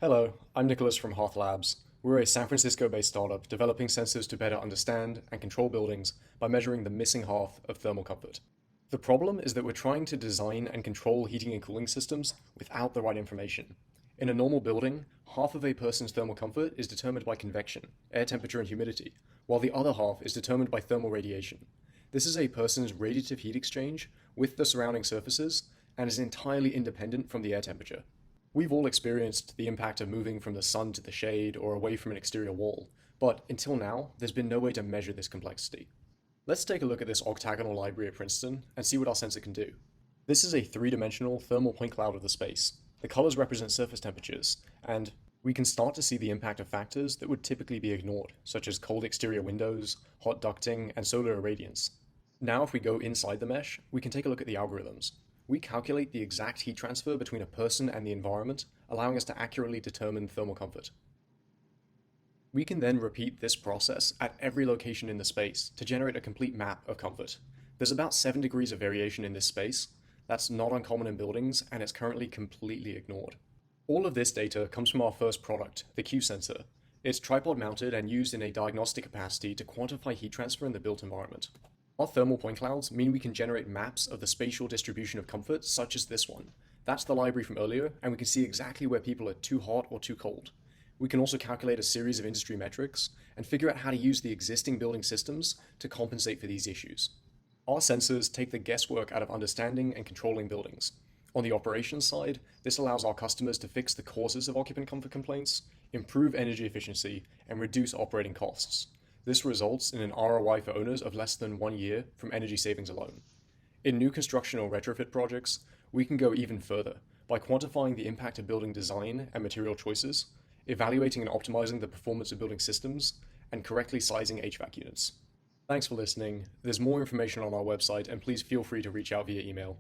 Hello, I'm Nicholas from Hearth Labs. We're a San Francisco-based startup developing sensors to better understand and control buildings by measuring the missing half of thermal comfort. The problem is that we're trying to design and control heating and cooling systems without the right information. In a normal building, half of a person's thermal comfort is determined by convection, air temperature and humidity, while the other half is determined by thermal radiation. This is a person's radiative heat exchange with the surrounding surfaces and is entirely independent from the air temperature. We've all experienced the impact of moving from the sun to the shade or away from an exterior wall, but until now, there's been no way to measure this complexity. Let's take a look at this octagonal library at Princeton and see what our sensor can do. This is a three-dimensional thermal point cloud of the space. The colors represent surface temperatures, and we can start to see the impact of factors that would typically be ignored, such as cold exterior windows, hot ducting, and solar irradiance. Now if we go inside the mesh, we can take a look at the algorithms. We calculate the exact heat transfer between a person and the environment, allowing us to accurately determine thermal comfort. We can then repeat this process at every location in the space to generate a complete map of comfort. There's about 7 degrees of variation in this space. That's not uncommon in buildings, and it's currently completely ignored. All of this data comes from our first product, the Q sensor. It's tripod mounted and used in a diagnostic capacity to quantify heat transfer in the built environment. Our thermal point clouds mean we can generate maps of the spatial distribution of comfort, such as this one. That's the library from earlier, and we can see exactly where people are too hot or too cold. We can also calculate a series of industry metrics and figure out how to use the existing building systems to compensate for these issues. Our sensors take the guesswork out of understanding and controlling buildings. On the operations side, this allows our customers to fix the causes of occupant comfort complaints, improve energy efficiency, and reduce operating costs. This results in an ROI for owners of less than 1 year from energy savings alone. In new construction or retrofit projects, we can go even further by quantifying the impact of building design and material choices, evaluating and optimizing the performance of building systems, and correctly sizing HVAC units. Thanks for listening. There's more information on our website, and please feel free to reach out via email.